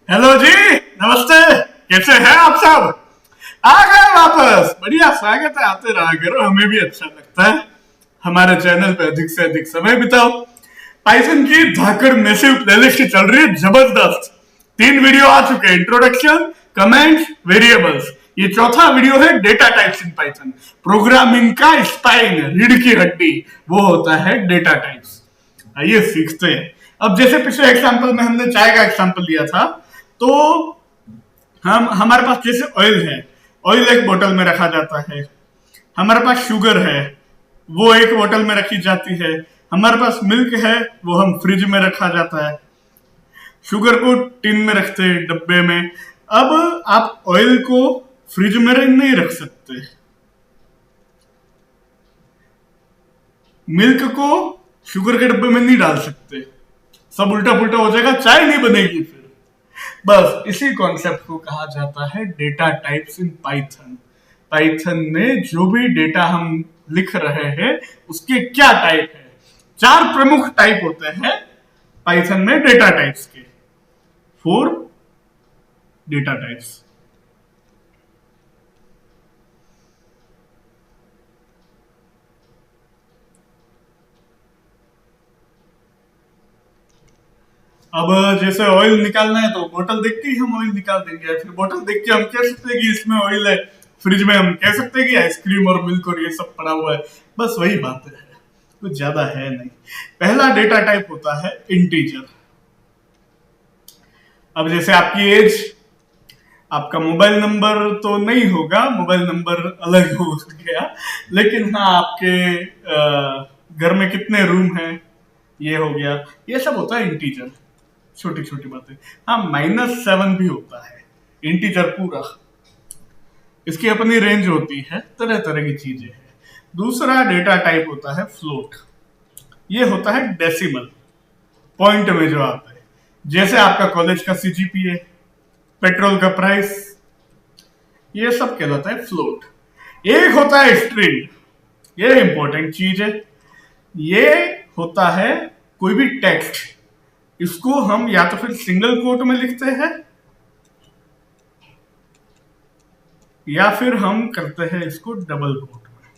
Hello जी, नमस्ते। कैसे हैं आप सब? आ गए वापस। बढ़िया, स्वागत है। आते रहा करो, हमें भी अच्छा लगता है। हमारे चैनल पे अधिक से अधिक समय बिताओ। पाइथन की धाकड़ मैसिव प्लेलिस्ट चल रही है, जबरदस्त। 3 वीडियो आ चुके हैं, इंट्रोडक्शन, कमेंट्स, वेरिएबल्स। ये चौथा वीडियो है data types in Python. Programming का स्पाइन, रीढ़ की हड्डी, वो होता है डेटा टाइप्स। आइए सीखते हैं। अब जैसे पिछले एग्जांपल में हमने चाय का एग्जांपल लिया था, तो हम हमारे पास जैसे ऑयल है, ऑयल एक बोतल में रखा जाता है। हमारे पास शुगर है, वो एक बोतल में रखी जाती है। हमारे पास मिल्क है, वो हम फ्रिज में रखा जाता है। शुगर को टिन में रखते हैं, डब्बे में। अब आप ऑयल को फ्रिज में नहीं रख सकते, मिल्क को शुगर के डब्बे में नहीं डाल सकते, सब उल्टा पुल्टा हो जाएगा, चाय नहीं बनेगी फिर। बस इसी कॉन्सेप्ट को कहा जाता है data types in Python. Python में जो भी डेटा हम लिख रहे हैं उसके क्या टाइप है। 4 प्रमुख टाइप होते हैं पाइथन में डेटा टाइप्स के। 4 डेटा टाइप्स। अब जैसे ऑयल निकालना है तो बोतल देख के ही हम ऑयल निकाल देंगे। फिर बोतल देख के हम कह सकते हैं कि इसमें ऑयल है। फ्रिज में हम कह सकते हैं कि आइसक्रीम और मिल्क और ये सब पड़ा हुआ है। बस वही बात है, कुछ ज्यादा है नहीं। पहला डेटा टाइप होता है इंटीजर। अब जैसे आपकी एज, आपका मोबाइल नंबर तो नहीं होगा, मोबाइल नंबर अलग हो गया, लेकिन हाँ आपके घर में कितने रूम हैं ये हो गया, ये सब होता है इंटीजर। छोटी छोटी बातें। हाँ, -7 भी होता है इंटीजर पूरा। इसकी अपनी रेंज होती है, तरह तरह की चीजें हैं। दूसरा डेटा टाइप होता है फ्लोट। ये होता है डेसिमल, पॉइंट में जो आता है। जैसे आपका कॉलेज का सीजीपीए, पेट्रोल का प्राइस, ये सब कहलाता है फ्लोट। एक होता है स्ट्रिंग, ये इंपॉर्टेंट चीज है। ये होता है कोई भी टेक्स्ट, इसको हम या तो फिर सिंगल कोट में लिखते हैं या फिर हम करते हैं इसको डबल कोट में।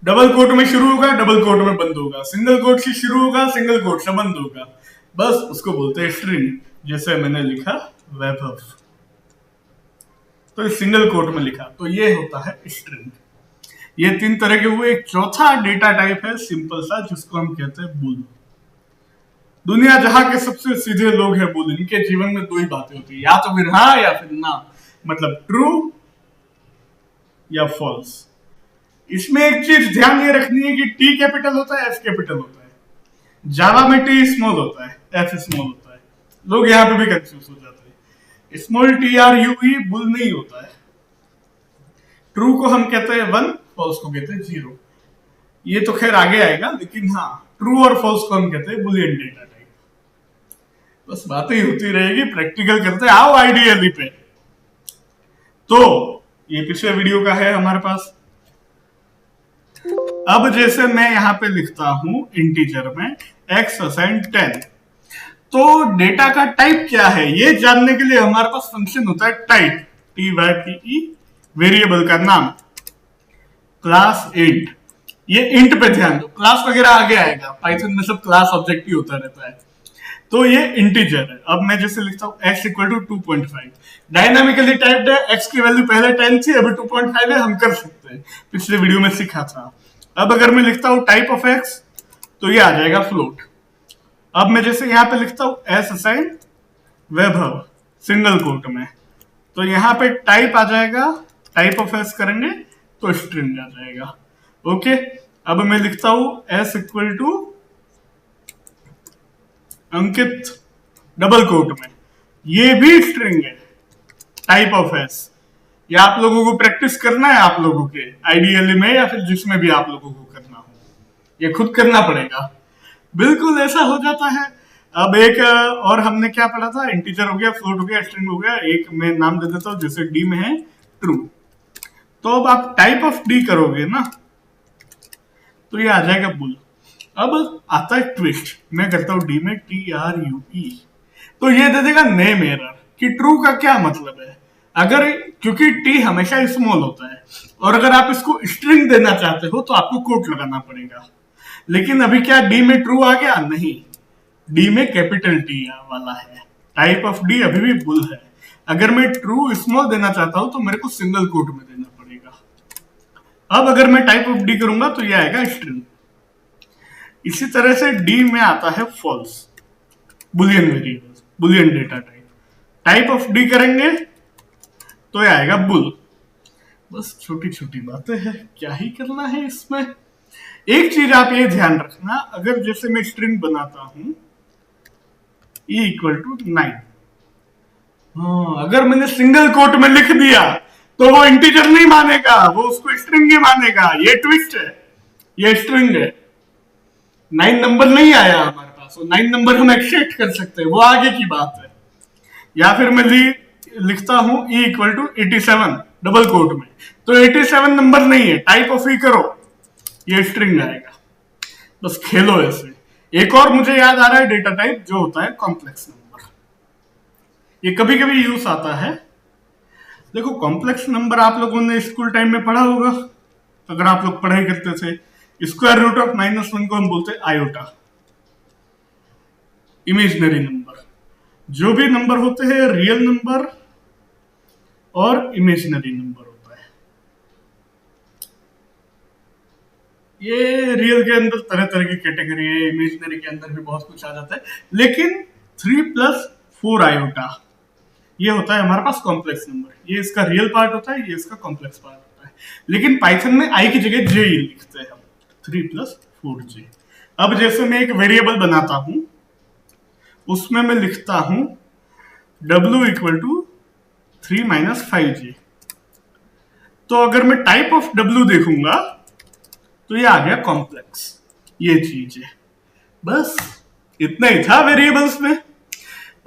डबल कोट में शुरू होगा, डबल कोट में बंद होगा, सिंगल कोट से शुरू होगा, सिंगल कोट से बंद होगा। बस उसको बोलते हैं स्ट्रिंग। जैसे मैंने लिखा वैभव, तो सिंगल कोट में लिखा, तो ये होता है स्ट्रिंग। ये 3 तरह के हुए। एक चौथा डेटा टाइप है सिंपल सा, जिसको हम कहते हैं बुल। दुनिया जहां के सबसे सीधे लोग हैं बुल। इनके जीवन में 2 ही बातें होती है, या तो फिर हाँ या फिर ना, मतलब ट्रू या फॉल्स। इसमें एक चीज ध्यान ये रखनी है कि टी कैपिटल होता है, एफ कैपिटल होता है। जावा में टी स्मॉल होता है, एफ स्मॉल होता है। लोग यहाँ पे भी कंफ्यूज हो जाते हैं। स्मॉल TRUE बुल नहीं होता है। ट्रू को हम कहते हैं 1, फॉल्स को कहते हैं 0। ये तो खैर आगे आएगा, लेकिन हाँ, ट्रू और फॉल्स को हम कहते हैं बुलियन डेटा टाइप। बस बातें होती रहेगी, प्रैक्टिकल करते आओ आईडीएलई पे। तो ये पिछले वीडियो का है हमारे पास। अब जैसे मैं यहाँ पे लिखता हूं इंटीजर में x असाइन 10, तो डेटा का टाइप क्या है ये जानने के लिए हमारे पास फंक्शन होता है टाइप, TYPE, वेरिएबल का नाम, क्लास इंट। ये इंट पे ध्यान दो, क्लास वगैरह आगे आएगा, पाइथन में सब क्लास ऑब्जेक्ट ही होता रहता है। तो ये इंटीजर है। अब मैं जैसे लिखता हूँ x equal to 2.5, dynamically typed है, x की वैल्यू पहले 10 थी, अभी 2.5 है, हम कर सकते हैं, पिछले वीडियो में सीखा था। अब अगर मैं लिखता हूँ टाइप ऑफ x, तो ये आ जाएगा फ्लोट। अब मैं जैसे यहाँ पे लिखता हूँ s असाइन वैभव सिंगल कोट में, तो यहाँ पे टाइप आ जाएगा, टाइप ऑफ s करेंगे तो स्ट्रिंग आ जाएगा। ओके, अब मैं लिखता हूं s equal to Ankit double quote में, ये भी स्ट्रिंग है, टाइप ऑफ s। ये आप लोगों को प्रैक्टिस करना है, आप लोगों के आईडीएलई में या फिर जिसमें भी आप लोगों को करना हो, ये खुद करना पड़ेगा। बिल्कुल ऐसा हो जाता है। अब एक और हमने क्या पढ़ा था, इंटीजर हो गया, फ्लोट हो गया, स्ट्रिंग हो गया। एक मैं नाम दे देता हूं, जैसे डी में है ट्रू, तो अब आप टाइप ऑफ डी करोगे ना, तो ये आ जाएगा बुल। अब आता है ट्विस्ट, मैं करता हूं डी में TRUE, तो ये दे देगा नेम एरर कि ट्रू का क्या मतलब है। अगर क्योंकि टी हमेशा स्मॉल होता है और अगर आप इसको स्ट्रिंग देना चाहते हो तो आपको कोट लगाना पड़ेगा। लेकिन अभी क्या डी में ट्रू आ गया? नहीं, डी में कैपिटल टी वाला है। टाइप ऑफ डी अभी भी बुल है। अगर मैं ट्रू स्मॉल देना चाहता हूं तो मेरे को सिंगल कोट में देना पड़ेगा। अब अगर मैं टाइप ऑफ डी करूंगा तो ये आएगा स्ट्रिंग। इसी तरह से डी में आता है false, boolean variable, boolean data type. Type of D करेंगे तो ये आएगा बुल। बस छोटी छोटी बातें हैं, क्या ही करना है इसमें। एक चीज आप ये ध्यान रखना, अगर जैसे मैं स्ट्रिंग बनाता हूं E = 9, अगर मैंने सिंगल कोट में लिख दिया तो वो इंटीजर नहीं मानेगा, वो उसको स्ट्रिंग ही मानेगा। ये ट्विस्ट है, ये स्ट्रिंग है। 9 नंबर नहीं आया हमारे पास, 9 नंबर हम एक्सेप्ट कर सकते हैं, वो आगे की बात है। या फिर मैं लिखता हूं E = 87 डबल कोट में, तो 87 नंबर नहीं है, टाइप ऑफ ई करो, ये स्ट्रिंग आएगा। बस खेलो ऐसे। एक और मुझे याद आ रहा है डेटा टाइप जो होता है कॉम्प्लेक्स नंबर। ये कभी कभी यूज आता है। देखो कॉम्प्लेक्स नंबर आप लोगों ने स्कूल टाइम में पढ़ा होगा, अगर आप लोग पढ़ाई करते थे। स्क्वायर रूट ऑफ -1 को हम बोलते हैं आयोटा। इमेजिनरी नंबर, जो भी नंबर होते हैं रियल नंबर और इमेजिनरी नंबर होता है। ये रियल के अंदर तरह तरह की कैटेगरी है, इमेजिनरी के अंदर भी बहुत कुछ आ जाता है। लेकिन 3 + 4 आयोटा ये होता है हमारे पास कॉम्प्लेक्स नंबर। ये इसका रियल पार्ट होता है, ये इसका कॉम्प्लेक्स पार्ट होता है। लेकिन पाइथन में आई की जगह जे लिखते हैं हम, 3 + 4j। अब जैसे मैं एक वेरिएबल बनाता हूं, उसमें मैं लिखता हूं w = 3 - 5j। तो अगर मैं टाइप ऑफ w देखूंगा तो ये आ गया कॉम्प्लेक्स, ये चीज है। बस इतना ही था वेरिएबल्स में।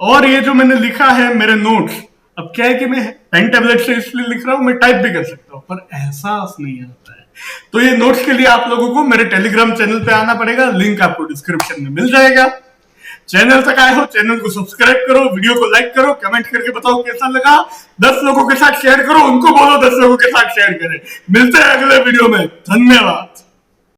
और ये जो मैंने लिखा है मेरे नोट्स, अब क्या है कि मैं पेन टैबलेट से इसलिए लिख रहा हूं, मैं टाइप भी कर सकता हूं, पर एहसास नहीं आता है। तो ये नोट्स के लिए आप लोगों को मेरे टेलीग्राम चैनल पे आना पड़ेगा, लिंक आपको डिस्क्रिप्शन में मिल जाएगा। चैनल तक आए हो, चैनल को सब्सक्राइब करो, वीडियो को लाइक करो, कमेंट करके बताओ कैसा लगा। 10 लोगों के साथ शेयर करो, उनको बोलो 10 लोगों के साथ शेयर करें। मिलते हैं अगले वीडियो में, धन्यवाद।